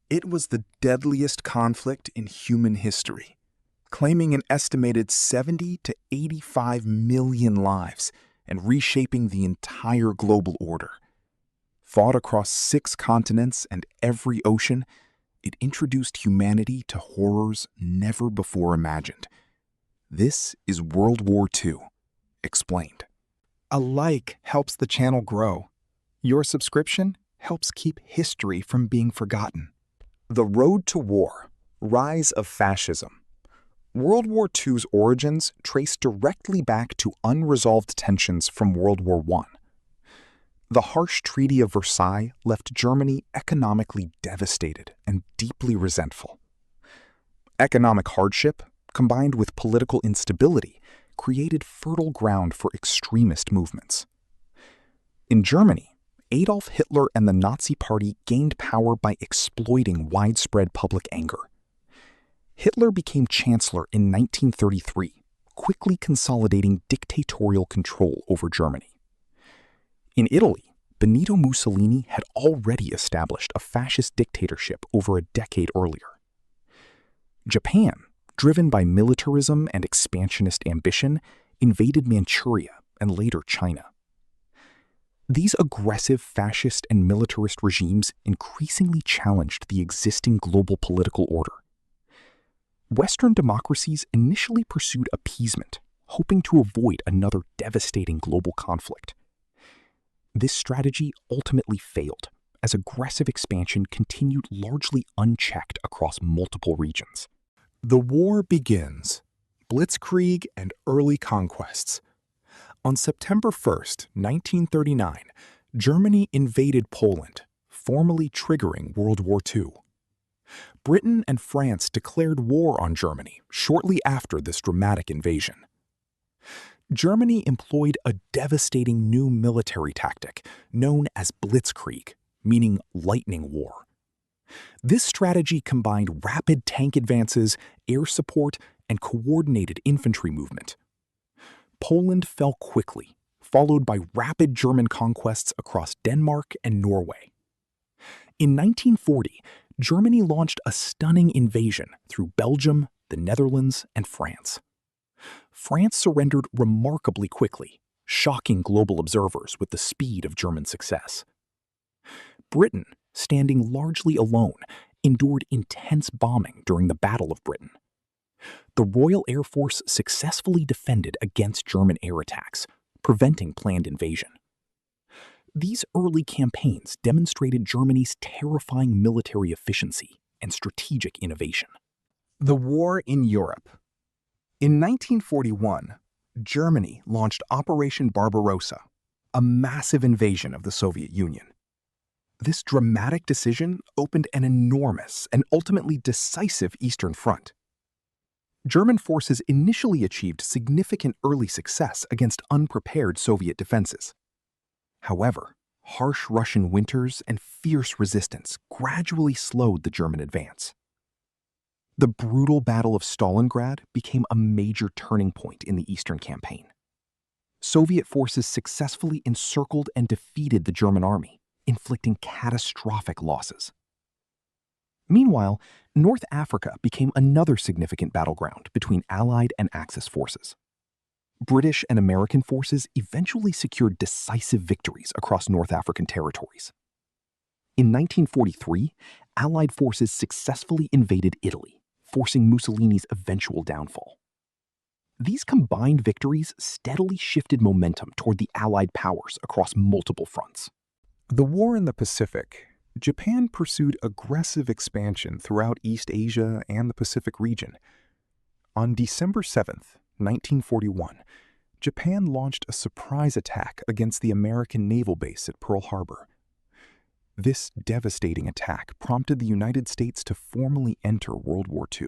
It was the deadliest conflict in human history, claiming an estimated 70 to 85 million lives and reshaping the entire global order. Fought across 6 continents and every ocean, it introduced humanity to horrors never before imagined. This is World War II, explained. A like helps the channel grow. Your subscription helps keep history from being forgotten. The Road to War, Rise of Fascism. World War II's origins trace directly back to unresolved tensions from World War I. The harsh Treaty of Versailles left Germany economically devastated and deeply resentful. Economic hardship, combined with political instability, created fertile ground for extremist movements. In Germany, Adolf Hitler and the Nazi Party gained power by exploiting widespread public anger. Hitler became chancellor in 1933, quickly consolidating dictatorial control over Germany. In Italy, Benito Mussolini had already established a fascist dictatorship over a decade earlier. Japan, driven by militarism and expansionist ambition, invaded Manchuria and later China. These aggressive fascist and militarist regimes increasingly challenged the existing global political order. Western democracies initially pursued appeasement, hoping to avoid another devastating global conflict. This strategy ultimately failed, as aggressive expansion continued largely unchecked across multiple regions. The war begins. Blitzkrieg and early conquests. On September 1st, 1939, Germany invaded Poland, formally triggering World War II. Britain and France declared war on Germany shortly after this dramatic invasion. Germany employed a devastating new military tactic known as blitzkrieg, meaning lightning war. This strategy combined rapid tank advances, air support, and coordinated infantry movement. Poland fell quickly, followed by rapid German conquests across Denmark and Norway. In 1940, Germany launched a stunning invasion through Belgium, the Netherlands, and France. France surrendered remarkably quickly, shocking global observers with the speed of German success. Britain, standing largely alone, endured intense bombing during the Battle of Britain. The Royal Air Force successfully defended against German air attacks, preventing planned invasion. These early campaigns demonstrated Germany's terrifying military efficiency and strategic innovation. The war in Europe. In 1941, Germany launched Operation Barbarossa, a massive invasion of the Soviet Union. This dramatic decision opened an enormous and ultimately decisive Eastern Front. German forces initially achieved significant early success against unprepared Soviet defenses. However, harsh Russian winters and fierce resistance gradually slowed the German advance. The brutal Battle of Stalingrad became a major turning point in the Eastern Campaign. Soviet forces successfully encircled and defeated the German army, inflicting catastrophic losses. Meanwhile, North Africa became another significant battleground between Allied and Axis forces. British and American forces eventually secured decisive victories across North African territories. In 1943, Allied forces successfully invaded Italy, forcing Mussolini's eventual downfall. These combined victories steadily shifted momentum toward the Allied powers across multiple fronts. The war in the Pacific. Japan pursued aggressive expansion throughout East Asia and the Pacific region. On December 7th, 1941, Japan launched a surprise attack against the American naval base at Pearl Harbor. This devastating attack prompted the United States to formally enter World War II.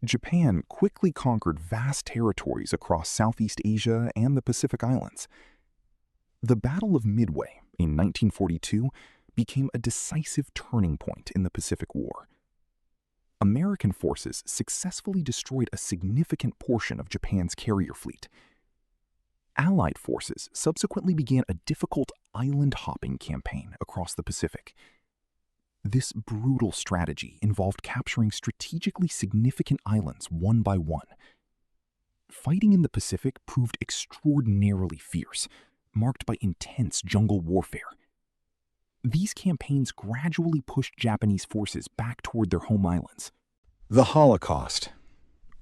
Japan quickly conquered vast territories across Southeast Asia and the Pacific Islands. The Battle of Midway in 1942 became a decisive turning point in the Pacific War. American forces successfully destroyed a significant portion of Japan's carrier fleet. Allied forces subsequently began a difficult island-hopping campaign across the Pacific. This brutal strategy involved capturing strategically significant islands one by one. Fighting in the Pacific proved extraordinarily fierce, marked by intense jungle warfare. These campaigns gradually pushed Japanese forces back toward their home islands. The Holocaust.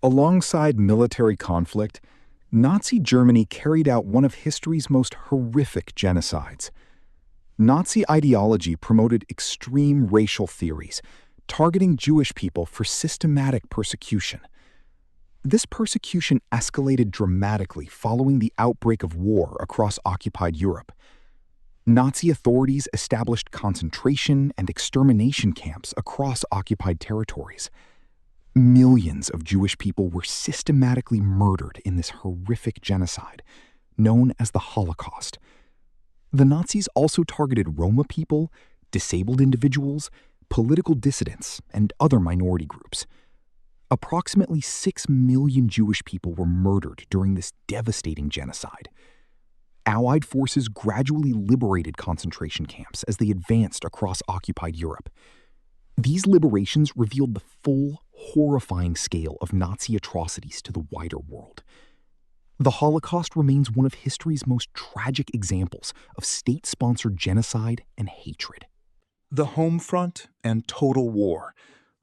Alongside military conflict, Nazi Germany carried out one of history's most horrific genocides. Nazi ideology promoted extreme racial theories, targeting Jewish people for systematic persecution. This persecution escalated dramatically following the outbreak of war across occupied Europe. Nazi authorities established concentration and extermination camps across occupied territories. Millions of Jewish people were systematically murdered in this horrific genocide, known as the Holocaust. The Nazis also targeted Roma people, disabled individuals, political dissidents, and other minority groups. Approximately 6 million Jewish people were murdered during this devastating genocide. Allied forces gradually liberated concentration camps as they advanced across occupied Europe. These liberations revealed the full, horrifying scale of Nazi atrocities to the wider world. The Holocaust remains one of history's most tragic examples of state-sponsored genocide and hatred. The home front and total war.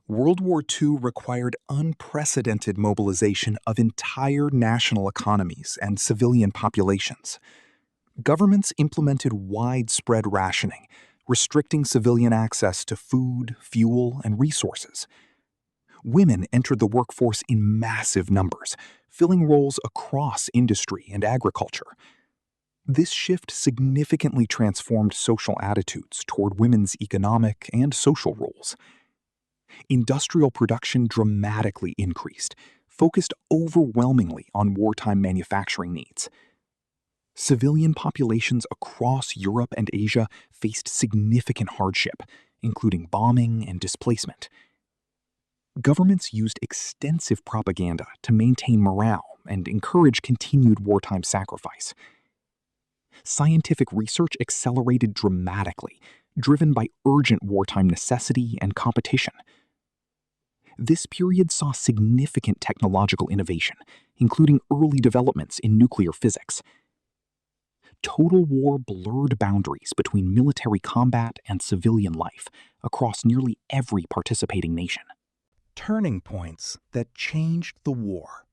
World War II required unprecedented mobilization of entire national economies and civilian populations. Governments implemented widespread rationing, restricting civilian access to food, fuel, and resources. Women entered the workforce in massive numbers, filling roles across industry and agriculture. This shift significantly transformed social attitudes toward women's economic and social roles. Industrial production dramatically increased, focused overwhelmingly on wartime manufacturing needs. Civilian populations across Europe and Asia faced significant hardship, including bombing and displacement. Governments used extensive propaganda to maintain morale and encourage continued wartime sacrifice. Scientific research accelerated dramatically, driven by urgent wartime necessity and competition. This period saw significant technological innovation, including early developments in nuclear physics. Total war blurred boundaries between military combat and civilian life across nearly every participating nation. Turning points that changed the war.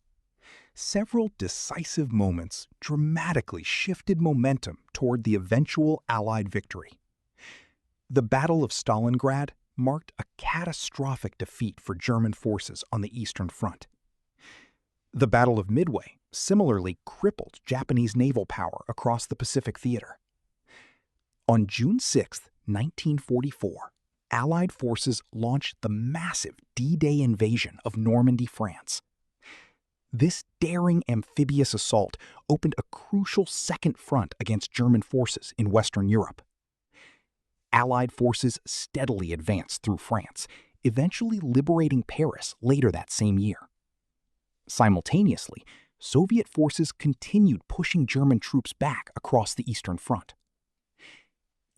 Several decisive moments dramatically shifted momentum toward the eventual Allied victory. The Battle of Stalingrad marked a catastrophic defeat for German forces on the Eastern Front. The Battle of Midway similarly crippled Japanese naval power across the Pacific theater. On June 6, 1944, Allied forces launched the massive D-Day invasion of Normandy, France. This daring amphibious assault opened a crucial second front against German forces in Western Europe. Allied forces steadily advanced through France, eventually liberating Paris later that same year. Simultaneously, Soviet forces continued pushing German troops back across the Eastern Front.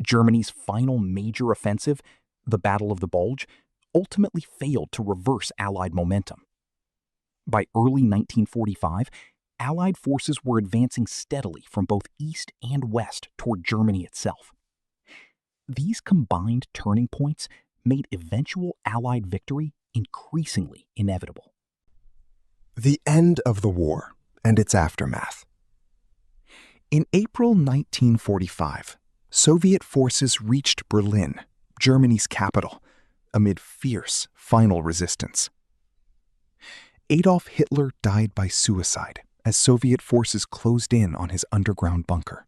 Germany's final major offensive, the Battle of the Bulge, ultimately failed to reverse Allied momentum. By early 1945, Allied forces were advancing steadily from both east and west toward Germany itself. These combined turning points made eventual Allied victory increasingly inevitable. The end of the war and its aftermath. In April 1945, Soviet forces reached Berlin, Germany's capital, amid fierce final resistance. Adolf Hitler died by suicide as Soviet forces closed in on his underground bunker.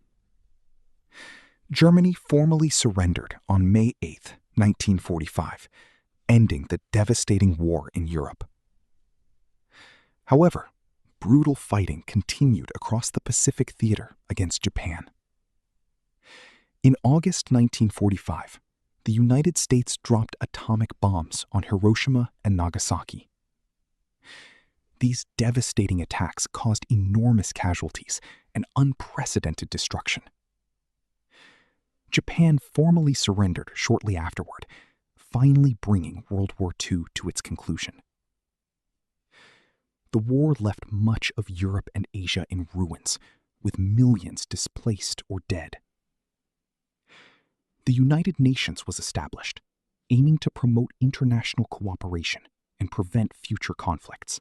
Germany formally surrendered on May 8, 1945, ending the devastating war in Europe. However, brutal fighting continued across the Pacific theater against Japan. In August 1945, the United States dropped atomic bombs on Hiroshima and Nagasaki. These devastating attacks caused enormous casualties and unprecedented destruction. Japan formally surrendered shortly afterward, finally bringing World War II to its conclusion. The war left much of Europe and Asia in ruins, with millions displaced or dead. The United Nations was established, aiming to promote international cooperation and prevent future conflicts.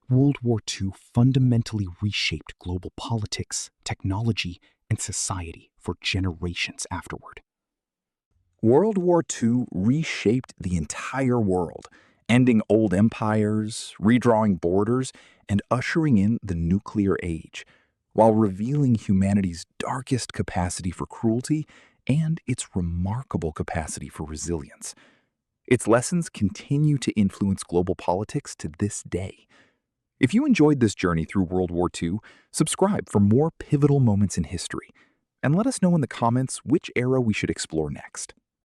World War II fundamentally reshaped global politics, technology, and society for generations afterward. World War II reshaped the entire world, ending old empires, redrawing borders, and ushering in the nuclear age, while revealing humanity's darkest capacity for cruelty and its remarkable capacity for resilience. Its lessons continue to influence global politics to this day. If you enjoyed this journey through World War II, subscribe for more pivotal moments in history, and let us know in the comments which era we should explore next.